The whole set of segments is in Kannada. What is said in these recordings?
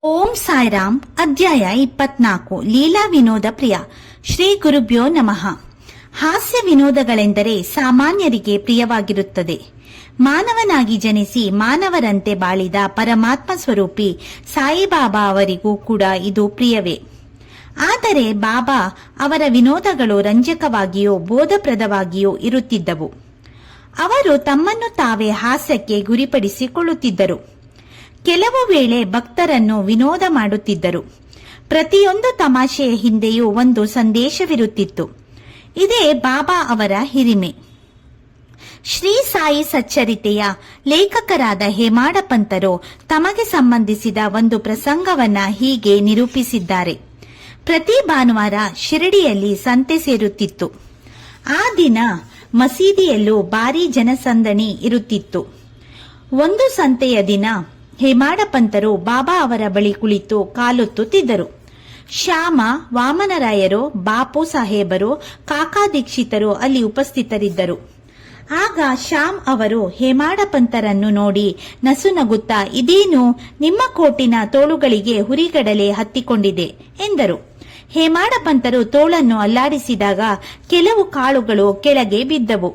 ಓಂ ಸಾಯಿರಾಮ್. ಅಧ್ಯಾಯ 24. ಲೀಲಾ ವಿನೋದ ಪ್ರಿಯ. ಶ್ರೀ ಗುರುಭ್ಯೋ ನಮಃ. ಹಾಸ್ಯ ವಿನೋದಗಳೆಂದರೆ ಸಾಮಾನ್ಯರಿಗೆ ಪ್ರಿಯವಾಗಿರುತ್ತದೆ. ಮಾನವನಾಗಿ ಜನಿಸಿ ಮಾನವರಂತೆ ಬಾಳಿದ ಪರಮಾತ್ಮ ಸ್ವರೂಪಿ ಸಾಯಿಬಾಬಾ ಅವರಿಗೂ ಕೂಡ ಇದು ಪ್ರಿಯವೇ. ಆದರೆ ಬಾಬಾ ಅವರ ವಿನೋದಗಳು ರಂಜಕವಾಗಿಯೋ ಬೋಧಪ್ರದವಾಗಿಯೋ ಇರುತ್ತಿದ್ದವು. ಅವರು ತಮ್ಮನ್ನು ತಾವೇ ಹಾಸ್ಯಕ್ಕೆ ಗುರಿಪಡಿಸಿಕೊಳ್ಳುತ್ತಿದ್ದರು. ಕೆಲವು ವೇಳೆ ಭಕ್ತರನ್ನು ವಿನೋದ ಮಾಡುತ್ತಿದ್ದರು. ಪ್ರತಿಯೊಂದು ತಮಾಷೆಯ ಹಿಂದೆಯೂ ಒಂದು ಸಂದೇಶವಿರುತ್ತಿತ್ತು. ಇದೇ ಬಾಬಾ ಅವರ ಹಿರಿಮೆ. ಶ್ರೀ ಸಾಯಿ ಸಚ್ಚರಿತೆಯ ಲೇಖಕರಾದ ಹೇಮಾಡ ಪಂತರು ತಮಗೆ ಸಂಬಂಧಿಸಿದ ಒಂದು ಪ್ರಸಂಗವನ್ನ ಹೀಗೆ ನಿರೂಪಿಸಿದ್ದಾರೆ. ಪ್ರತಿ ಭಾನುವಾರ ಶಿರಡಿಯಲ್ಲಿ ಸಂತೆ ಸೇರುತ್ತಿತ್ತು. ಆ ದಿನ ಮಸೀದಿಯಲ್ಲೂ ಭಾರೀ ಜನಸಂದಣಿ ಇರುತ್ತಿತ್ತು. ಒಂದು ಸಂತೆಯ ದಿನ ಹೇಮಾಡ ಪಂತರು ಬಾಬಾ ಅವರ ಬಳಿ ಕುಳಿತು ಕಾಲೊತ್ತುತ್ತಿದ್ದರು. ಶ್ಯಾಮ, ವಾಮನರಾಯರು, ಬಾಪು ಸಾಹೇಬರು, ಕಾಕಾ ದೀಕ್ಷಿತರು ಅಲ್ಲಿ ಉಪಸ್ಥಿತರಿದ್ದರು. ಆಗ ಶ್ಯಾಮ್ ಅವರು ಹೇಮಾಡ ಪಂತರನ್ನು ನೋಡಿ ನಸುನಗುತ್ತಾ, ಇದೇನು ನಿಮ್ಮ ಕೋಟಿನ ತೋಳುಗಳಿಗೆ ಹುರಿಗಡಲೆ ಹತ್ತಿಕೊಂಡಿದೆ ಎಂದರು. ಹೇಮಾಡ ಪಂತರು ತೋಳನ್ನು ಅಲ್ಲಾಡಿಸಿದಾಗ ಕೆಲವು ಕಾಳುಗಳು ಕೆಳಗೆ ಬಿದ್ದವು.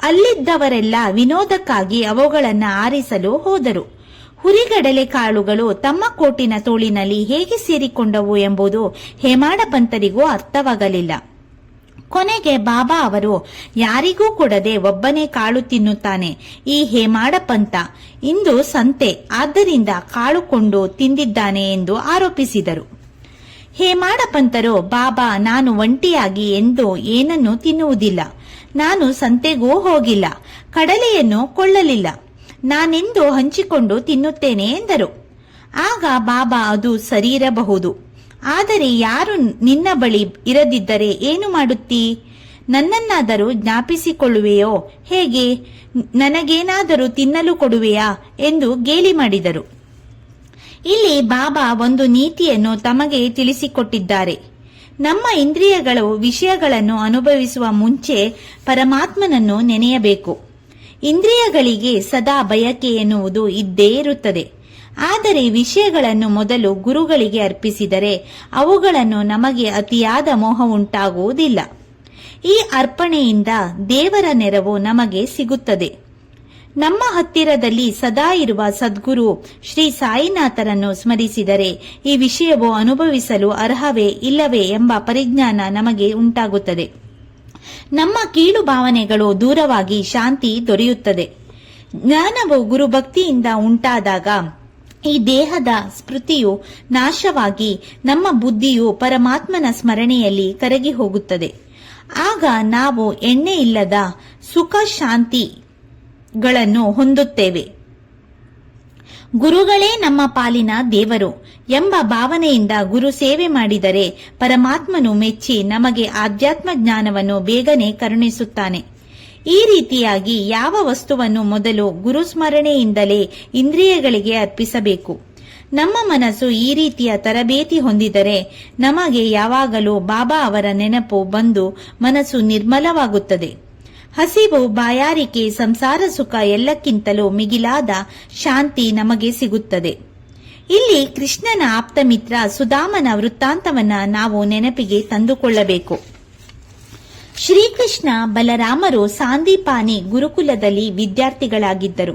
ಅಲ್ಲಿದ್ದವರೆಲ್ಲ ವಿನೋದಕ್ಕಾಗಿ ಅವುಗಳನ್ನು ಆರಿಸಲು ಹೋದರು. ಹುರಿಗಡಲೆ ಕಾಳುಗಳು ತಮ್ಮ ಕೋಟಿನ ತೋಳಿನಲ್ಲಿ ಹೇಗೆ ಸೇರಿಕೊಂಡವು ಎಂಬುದು ಹೇಮಾಡ ಪಂತರಿಗೂ ಅರ್ಥವಾಗಲಿಲ್ಲ. ಕೊನೆಗೆ ಬಾಬಾ ಅವರು, ಯಾರಿಗೂ ಕೊಡದೆ ಒಬ್ಬನೇ ಕಾಳು ತಿನ್ನುತ್ತಾನೆ ಈ ಹೇಮಾಡ ಪಂತ. ಇಂದು ಸಂತೆ, ಆದ್ದರಿಂದ ಕಾಳು ಕೊಂಡು ತಿಂದಿದ್ದಾನೆ ಎಂದು ಆರೋಪಿಸಿದರು. ಹೇಮಾಡ ಪಂತರು, ಬಾಬಾ, ನಾನು ಒಂಟಿಯಾಗಿ ಎಂದು ಏನನ್ನೂ ತಿನ್ನುವುದಿಲ್ಲ. ನಾನು ಸಂತೆಗೂ ಹೋಗಿಲ್ಲ, ಕಡಲೆಯನ್ನು ಕೊಳ್ಳಲಿಲ್ಲ. ನಾನೆಂದು ಹಂಚಿಕೊಂಡು ತಿನ್ನುತ್ತೇನೆ ಎಂದರು. ಆಗ ಬಾಬಾ, ಅದು ಸರಿಯಿರಬಹುದು, ಆದರೆ ಯಾರು ನಿನ್ನ ಬಳಿ ಇರದಿದ್ದರೆ ಏನು ಮಾಡುತ್ತೀ? ನನ್ನನ್ನಾದರೂ ಜ್ಞಾಪಿಸಿಕೊಳ್ಳುವೆಯೋ? ಹೇಗೆ? ನನಗೇನಾದರೂ ತಿನ್ನಲು ಕೊಡುವೆಯಾ ಎಂದು ಗೇಲಿ ಮಾಡಿದರು. ಇಲ್ಲಿ ಬಾಬಾ ಒಂದು ನೀತಿಯನ್ನು ತಮಗೆ ತಿಳಿಸಿಕೊಟ್ಟಿದ್ದಾರೆ. ನಮ್ಮ ಇಂದ್ರಿಯಗಳು ವಿಷಯಗಳನ್ನು ಅನುಭವಿಸುವ ಮುಂಚೆ ಪರಮಾತ್ಮನನ್ನು ನೆನೆಯಬೇಕು. ಇಂದ್ರಿಯಗಳಿಗೆ ಸದಾ ಬಯಕೆ ಎನ್ನುವುದು ಇದ್ದೇ ಇರುತ್ತದೆ. ಆದರೆ ವಿಷಯಗಳನ್ನು ಮೊದಲು ಗುರುಗಳಿಗೆ ಅರ್ಪಿಸಿದರೆ ಅವುಗಳನ್ನು ನಮಗೆ ಅತಿಯಾದ ಮೋಹ ಉಂಟಾಗುವುದಿಲ್ಲ. ಈ ಅರ್ಪಣೆಯಿಂದ ದೇವರ ನೆರವು ನಮಗೆ ಸಿಗುತ್ತದೆ. ನಮ್ಮ ಹತ್ತಿರದಲ್ಲಿ ಸದಾ ಇರುವ ಸದ್ಗುರು ಶ್ರೀ ಸಾಯಿನಾಥರನ್ನು ಸ್ಮರಿಸಿದರೆ ಈ ವಿಷಯವು ಅನುಭವಿಸಲು ಅರ್ಹವೇ ಇಲ್ಲವೇ ಎಂಬ ಪರಿಜ್ಞಾನ ನಮಗೆ ಉಂಟಾಗುತ್ತದೆ. ನಮ್ಮ ಕೀಳು ಭಾವನೆಗಳು ದೂರವಾಗಿ ಶಾಂತಿ ದೊರೆಯುತ್ತದೆ. ಜ್ಞಾನವು ಗುರುಭಕ್ತಿಯಿಂದ ಉಂಟಾದಾಗ ಈ ದೇಹದ ಸ್ಮೃತಿಯು ನಾಶವಾಗಿ ನಮ್ಮ ಬುದ್ಧಿಯು ಪರಮಾತ್ಮನ ಸ್ಮರಣೆಯಲ್ಲಿ ಕರಗಿ ಹೋಗುತ್ತದೆ. ಆಗ ನಾವು ಎಣ್ಣೆ ಇಲ್ಲದ ಸುಖ ಶಾಂತಿಗಳನ್ನು ಹೊಂದುತ್ತೇವೆ. ಗುರುಗಳೇ ನಮ್ಮ ಪಾಲಿನ ದೇವರು ಎಂಬ ಭಾವನೆಯಿಂದ ಗುರು ಸೇವೆ ಮಾಡಿದರೆ ಪರಮಾತ್ಮನು ಮೆಚ್ಚಿ ನಮಗೆ ಆಧ್ಯಾತ್ಮ ಜ್ಞಾನವನ್ನು ಬೇಗನೆ ಕರುಣಿಸುತ್ತಾನೆ. ಈ ರೀತಿಯಾಗಿ ಯಾವ ವಸ್ತುವನ್ನು ಮೊದಲು ಗುರುಸ್ಮರಣೆಯಿಂದಲೇ ಇಂದ್ರಿಯಗಳಿಗೆ ಅರ್ಪಿಸಬೇಕು. ನಮ್ಮ ಮನಸ್ಸು ಈ ರೀತಿಯ ತರಬೇತಿ ಹೊಂದಿದರೆ ನಮಗೆ ಯಾವಾಗಲೂ ಬಾಬಾ ಅವರ ನೆನಪು ಬಂದು ಮನಸ್ಸು ನಿರ್ಮಲವಾಗುತ್ತದೆ. ಹಸಿವು, ಬಾಯಾರಿಕೆ, ಸಂಸಾರ ಸುಖ ಎಲ್ಲಕ್ಕಿಂತಲೂ ಮಿಗಿಲಾದ ಶಾಂತಿ ನಮಗೆ ಸಿಗುತ್ತದೆ. ಇಲ್ಲಿ ಕೃಷ್ಣನ ಆಪ್ತಮಿತ್ರ ಸುಧಾಮನ ವೃತ್ತಾಂತವನ್ನ ನಾವು ನೆನಪಿಗೆ ತಂದುಕೊಳ್ಳಬೇಕು. ಶ್ರೀಕೃಷ್ಣ ಬಲರಾಮರು ಸಾಂದೀಪಾನಿ ಗುರುಕುಲದಲ್ಲಿ ವಿದ್ಯಾರ್ಥಿಗಳಾಗಿದ್ದರು.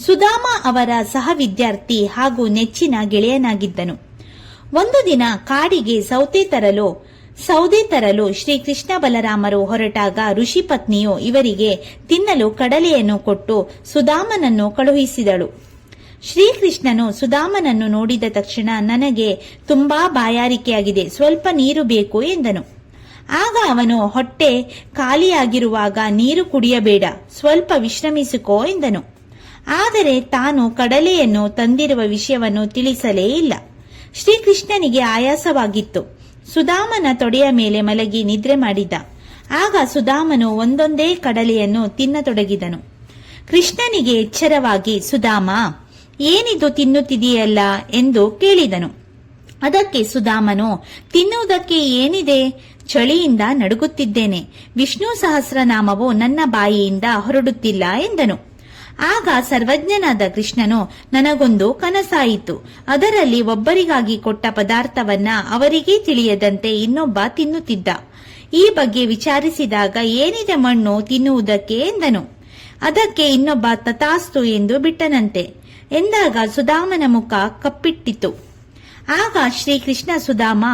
ಸುಧಾಮ ಅವರ ಸಹ ವಿದ್ಯಾರ್ಥಿ ಹಾಗೂ ನೆಚ್ಚಿನ ಗೆಳೆಯನಾಗಿದ್ದನು. ಒಂದು ದಿನ ಕಾಡಿಗೆ ಸೌದೆ ತರಲು ಶ್ರೀಕೃಷ್ಣ ಬಲರಾಮರು ಹೊರಟಾಗ ಋಷಿ ಪತ್ನಿಯು ಇವರಿಗೆ ತಿನ್ನಲು ಕಡಲೆಯನ್ನು ಕೊಟ್ಟು ಸುಧಾಮನನ್ನು ಕಳುಹಿಸಿದಳು. ಶ್ರೀಕೃಷ್ಣನು ಸುಧಾಮನನ್ನು ನೋಡಿದ ತಕ್ಷಣ, ನನಗೆ ತುಂಬಾ ಬಾಯಾರಿಕೆಯಾಗಿದೆ, ಸ್ವಲ್ಪ ನೀರು ಬೇಕು ಎಂದನು. ಆಗ ಅವನು, ಹೊಟ್ಟೆ ಖಾಲಿಯಾಗಿರುವಾಗ ನೀರು ಕುಡಿಯಬೇಡ, ಸ್ವಲ್ಪ ವಿಶ್ರಮಿಸಿಕೋ ಎಂದನು. ಆದರೆ ತಾನು ಕಡಲೆಯನ್ನು ತಂದಿರುವ ವಿಷಯವನ್ನು ತಿಳಿಸಲೇ ಇಲ್ಲ. ಶ್ರೀಕೃಷ್ಣನಿಗೆ ಆಯಾಸವಾಗಿತ್ತು. ಸುಧಾಮನ ತೊಡೆಯ ಮೇಲೆ ಮಲಗಿ ನಿದ್ರೆ ಮಾಡಿದ್ದ. ಆಗ ಸುಧಾಮನು ಒಂದೊಂದೇ ಕಡಲೆಯನ್ನು ತಿನ್ನತೊಡಗಿದನು. ಕೃಷ್ಣನಿಗೆ ಎಚ್ಚರವಾಗಿ, ಸುಧಾಮ, ಏನಿದು ತಿನ್ನುತ್ತಿದೆಯಲ್ಲ ಎಂದು ಕೇಳಿದನು. ಅದಕ್ಕೆ ಸುಧಾಮನು, ತಿನ್ನುವುದಕ್ಕೆ ಏನಿದೆ? ಚಳಿಯಿಂದ ನಡುಗುತ್ತಿದ್ದೇನೆ. ವಿಷ್ಣು ಸಹಸ್ರನಾಮವು ನನ್ನ ಬಾಯಿಯಿಂದ ಹೊರಡುತ್ತಿಲ್ಲ ಎಂದನು. ಆಗ ಸರ್ವಜ್ಞನಾದ ಕೃಷ್ಣನು, ನನಗೊಂದು ಕನಸಾಯಿತು. ಅದರಲ್ಲಿ ಒಬ್ಬರಿಗಾಗಿ ಕೊಟ್ಟ ಪದಾರ್ಥವನ್ನ ಅವರಿಗೇ ತಿಳಿಯದಂತೆ ಇನ್ನೊಬ್ಬ ತಿನ್ನುತ್ತಿದ್ದ. ಈ ಬಗ್ಗೆ ವಿಚಾರಿಸಿದಾಗ, ಏನಿದೆ ಮಣ್ಣು ತಿನ್ನುವುದಕ್ಕೆ ಎಂದನು. ಅದಕ್ಕೆ ಇನ್ನೊಬ್ಬ ತಥಾಸ್ತು ಎಂದು ಬಿಟ್ಟನಂತೆ. ಎಂದಾಗ ಸುಧಾಮನ ಮುಖ ಕಪ್ಪಿಟ್ಟಿತು. ಆಗ ಶ್ರೀಕೃಷ್ಣ, ಸುಧಾಮ,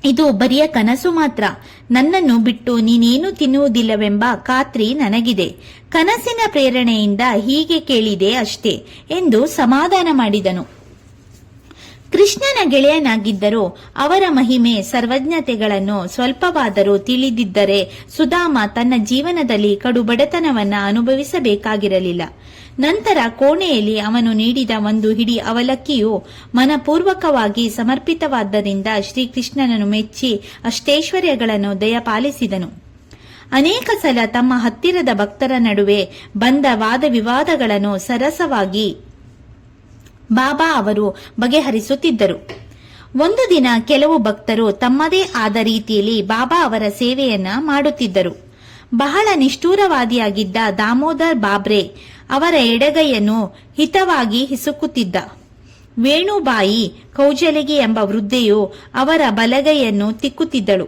ಇದು ಬರಿಯ ಕನಸು ಮಾತ್ರ. ನನ್ನನ್ನು ಬಿಟ್ಟು ನೀನೇನು ತಿನ್ನುವುದಿಲ್ಲವೆಂಬ ಖಾತ್ರಿ ನನಗಿದೆ. ಕನಸಿನ ಪ್ರೇರಣೆಯಿಂದ ಹೀಗೆ ಕೇಳಿದೆ ಅಷ್ಟೇ ಎಂದು ಸಮಾಧಾನ ಮಾಡಿದನು. ಕೃಷ್ಣನ ಗೆಳೆಯನಾಗಿದ್ದರೂ ಅವರ ಮಹಿಮೆ ಸರ್ವಜ್ಞತೆಗಳನ್ನು ಸ್ವಲ್ಪವಾದರೂ ತಿಳಿದಿದ್ದರೆ ಸುಧಾಮ ತನ್ನ ಜೀವನದಲ್ಲಿ ಕಡು ಬಡತನವನ್ನ ಅನುಭವಿಸಬೇಕಾಗಿರಲಿಲ್ಲ. ನಂತರ ಕೋಣೆಯಲ್ಲಿ ಅವನು ನೀಡಿದ ಒಂದು ಹಿಡಿ ಅವಲಕ್ಕಿಯು ಮನಪೂರ್ವಕವಾಗಿ ಸಮರ್ಪಿತವಾದ್ದರಿಂದ ಶ್ರೀಕೃಷ್ಣನನ್ನು ಮೆಚ್ಚಿ ಅಷ್ಟೈಶ್ವರ್ಯಗಳನ್ನು ದಯಪಾಲಿಸಿದನು. ಅನೇಕ ಸಲ ತಮ್ಮ ಹತ್ತಿರದ ಭಕ್ತರ ನಡುವೆ ಬಂದ ವಾದ ವಿವಾದಗಳನ್ನು ಸರಸವಾಗಿ ಬಾಬಾ ಅವರು ಬಗೆಹರಿಸುತ್ತಿದ್ದರು. ಒಂದು ದಿನ ಕೆಲವು ಭಕ್ತರು ತಮ್ಮದೇ ಆದ ರೀತಿಯಲ್ಲಿ ಬಾಬಾ ಅವರ ಸೇವೆಯನ್ನ ಮಾಡುತ್ತಿದ್ದರು. ಬಹಳ ನಿಷ್ಠೂರವಾದಿಯಾಗಿದ್ದ ದಾಮೋದರ್ ಬಾಬ್ರೆ ಅವರ ಎಡಗೈಯನ್ನು ಹಿತವಾಗಿ ಹಿಸುಕುತ್ತಿದ್ದ. ವೇಣುಬಾಯಿ ಕೌಜಲಗಿ ಎಂಬ ವೃದ್ಧೆಯು ಅವರ ಬಲಗೈಯನ್ನು ತಿಕ್ಕುತ್ತಿದ್ದಳು.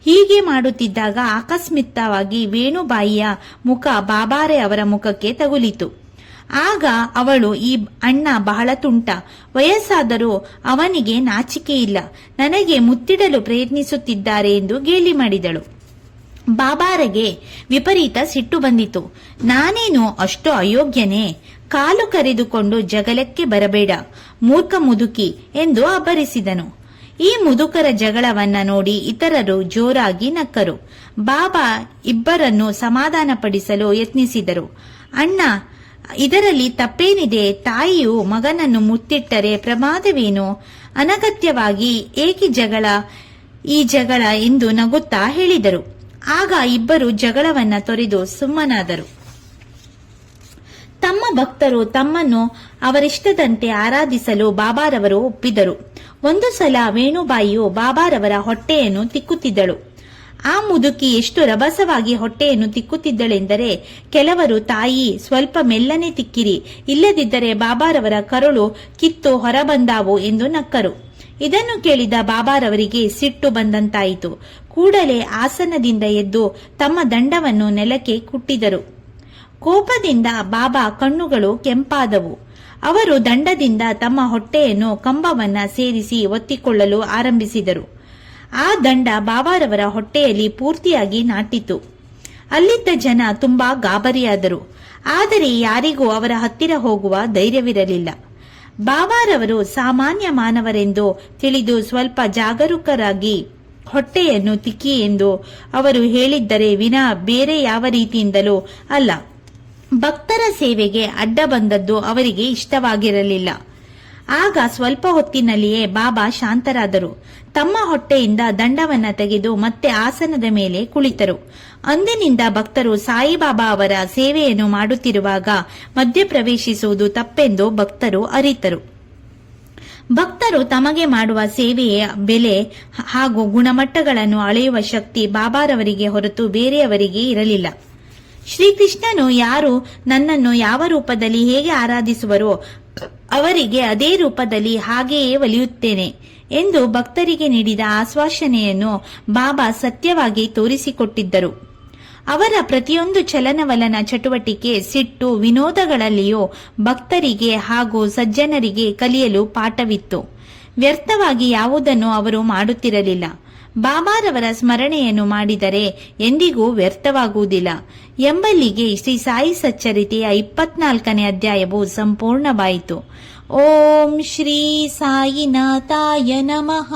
ಹೀಗೆ ಮಾಡುತ್ತಿದ್ದಾಗ ಆಕಸ್ಮಿಕವಾಗಿ ವೇಣುಬಾಯಿಯ ಮುಖ ಬಾಬಾರೆ ಅವರ ಮುಖಕ್ಕೆ ತಗುಲಿತು. ಆಗ ಅವಳು, ಈ ಅಣ್ಣ ಬಹಳ ತುಂಟ, ವಯಸ್ಸಾದರೂ ಅವನಿಗೆ ನಾಚಿಕೆ ಇಲ್ಲ, ನನಗೆ ಮುತ್ತಿಡಲು ಪ್ರಯತ್ನಿಸುತ್ತಿದ್ದಾರೆ ಎಂದು ಗೇಲಿ ಮಾಡಿದಳು. ಬಾಬಾರಿಗೆ ವಿಪರೀತ ಸಿಟ್ಟು ಬಂದಿತು. ನಾನೇನು ಅಷ್ಟು ಅಯೋಗ್ಯನೇ? ಕಾಲು ಕರೆದುಕೊಂಡು ಜಗಳಕ್ಕೆ ಬರಬೇಡ, ಮೂರ್ಖ ಮುದುಕಿ ಎಂದು ಅಬ್ಬರಿಸಿದನು. ಈ ಮುದುಕರ ಜಗಳವನ್ನ ನೋಡಿ ಇತರರು ಜೋರಾಗಿ ನಕ್ಕರು. ಬಾಬಾ ಇಬ್ಬರನ್ನು ಸಮಾಧಾನಪಡಿಸಲು ಯತ್ನಿಸಿದರು. ಅಣ್ಣ, ಇದರಲ್ಲಿ ತಪ್ಪೇನಿದೆ? ತಾಯಿಯು ಮಗನನ್ನು ಮುತ್ತಿಟ್ಟರೆ ಪ್ರಮಾದವೇನು? ಅನಗತ್ಯವಾಗಿ ಏಕೆ ಈ ಜಗಳ ಎಂದು ನಗುತ್ತಾ ಹೇಳಿದರು. ಆಗ ಇಬ್ಬರು ಜಗಳವನ್ನ ತೊರೆದು ಸುಮ್ಮನಾದರು. ತಮ್ಮ ಭಕ್ತರು ತಮ್ಮನ್ನು ಅವರಿಷ್ಟದಂತೆ ಆರಾಧಿಸಲು ಬಾಬಾರವರು ಒಪ್ಪಿದರು. ಒಂದು ಸಲ ವೇಣುಬಾಯಿಯು ಬಾಬಾರವರ ಹೊಟ್ಟೆಯನ್ನು ತಿಕ್ಕುತ್ತಿದ್ದಳು. ಆ ಮುದುಕಿ ಎಷ್ಟು ರಭಸವಾಗಿ ಹೊಟ್ಟೆಯನ್ನು ತಿಕ್ಕುತ್ತಿದ್ದಳೆಂದರೆ, ಕೆಲವರು, ತಾಯಿ ಸ್ವಲ್ಪ ಮೆಲ್ಲನೆ ತಿಕ್ಕಿರಿ, ಇಲ್ಲದಿದ್ದರೆ ಬಾಬಾರವರ ಕರುಳು ಕಿತ್ತು ಹೊರಬಂದಾವು ಎಂದು ನಕ್ಕರು. ಇದನ್ನು ಕೇಳಿದ ಬಾಬಾರವರಿಗೆ ಸಿಟ್ಟು ಬಂದಂತಾಯಿತು. ಕೂಡಲೇ ಆಸನದಿಂದ ಎದ್ದು ತಮ್ಮ ದಂಡವನ್ನು ನೆಲಕ್ಕೆ ಕುಟ್ಟಿದರು. ಕೋಪದಿಂದ ಬಾಬಾ ಕಣ್ಣುಗಳು ಕೆಂಪಾದವು. ಅವರು ದಂಡದಿಂದ ತಮ್ಮ ಹೊಟ್ಟೆಯನ್ನು ಕಂಬವನ್ನ ಸೇರಿಸಿ ಒತ್ತಿಕೊಳ್ಳಲು ಆರಂಭಿಸಿದರು. ಆ ದಂಡ ಬಾಬಾರವರ ಹೊಟ್ಟೆಯಲ್ಲಿ ಪೂರ್ತಿಯಾಗಿ ನಾಟಿತು. ಅಲ್ಲಿದ್ದ ಜನ ತುಂಬಾ ಗಾಬರಿಯಾದರು. ಆದರೆ ಯಾರಿಗೂ ಅವರ ಹತ್ತಿರ ಹೋಗುವ ಧೈರ್ಯವಿರಲಿಲ್ಲ. ಬಾಬಾರವರು ಸಾಮಾನ್ಯ ಮಾನವರೆಂದು ತಿಳಿದು ಸ್ವಲ್ಪ ಜಾಗರೂಕರಾಗಿ ಹೊಟ್ಟೆಯನ್ನು ತಿಕ್ಕಿ ಎಂದು ಅವರು ಹೇಳಿದ್ದರೆ ವಿನಾ ಬೇರೆ ಯಾವ ರೀತಿಯಿಂದಲೂ ಅಲ್ಲ. ಭಕ್ತರ ಸೇವೆಗೆ ಅಡ್ಡ ಬಂದದ್ದು ಅವರಿಗೆ ಇಷ್ಟವಾಗಿರಲಿಲ್ಲ. ಆಗ ಸ್ವಲ್ಪ ಹೊತ್ತಿನಲ್ಲಿಯೇ ಬಾಬಾ ಶಾಂತರಾದರು. ತಮ್ಮ ಹೊಟ್ಟೆಯಿಂದ ದಂಡವನ್ನ ತೆಗೆದು ಮತ್ತೆ ಆಸನದ ಮೇಲೆ ಕುಳಿತರು. ಅಂದಿನಿಂದ ಭಕ್ತರು ಸಾಯಿಬಾಬಾ ಅವರ ಸೇವೆಯನ್ನು ಮಾಡುತ್ತಿರುವಾಗ ಮಧ್ಯಪ್ರವೇಶಿಸುವುದು ತಪ್ಪೆಂದು ಭಕ್ತರು ಅರಿತರು. ಭಕ್ತರು ತಮಗೆ ಮಾಡುವ ಸೇವೆಯ ಬೆಲೆ ಹಾಗೂ ಗುಣಮಟ್ಟಗಳನ್ನು ಅಳೆಯುವ ಶಕ್ತಿ ಬಾಬಾರವರಿಗೆ ಹೊರತು ಬೇರೆಯವರಿಗೆ ಇರಲಿಲ್ಲ. ಶ್ರೀಕೃಷ್ಣನು ಯಾರು ನನ್ನನ್ನು ಯಾವ ರೂಪದಲ್ಲಿ ಹೇಗೆ ಆರಾಧಿಸುವರೋ ಅವರಿಗೆ ಅದೇ ರೂಪದಲ್ಲಿ ಹಾಗೆಯೇ ಒಲಿಯುತ್ತೇನೆ ಎಂದು ಭಕ್ತರಿಗೆ ನೀಡಿದ ಆಶ್ವಾಸನೆಯನ್ನು ಬಾಬಾ ಸತ್ಯವಾಗಿ ತೋರಿಸಿಕೊಟ್ಟಿದ್ದರು. ಅವರ ಪ್ರತಿಯೊಂದು ಚಲನವಲನ ಚಟುವಟಿಕೆ, ಸಿಟ್ಟು, ವಿನೋದಗಳಲ್ಲಿಯೂ ಭಕ್ತರಿಗೆ ಹಾಗೂ ಸಜ್ಜನರಿಗೆ ಕಲಿಯಲು ಪಾಠವಿತ್ತು. ವ್ಯರ್ಥವಾಗಿ ಯಾವುದನ್ನು ಅವರು ಮಾಡುತ್ತಿರಲಿಲ್ಲ. ಬಾಬಾರವರ ಸ್ಮರಣೆಯನ್ನು ಮಾಡಿದರೆ ಎಂದಿಗೂ ವ್ಯರ್ಥವಾಗುವುದಿಲ್ಲ ಎಂಬಲ್ಲಿಗೆ ಶ್ರೀ ಸಾಯಿ ಸಚ್ಚರಿತೆಯ 24ನೇ ಅಧ್ಯಾಯವು ಸಂಪೂರ್ಣವಾಯಿತು. ಓಂ ಶ್ರೀ ಸಾಯಿನಾಥಾಯ ನಮಃ.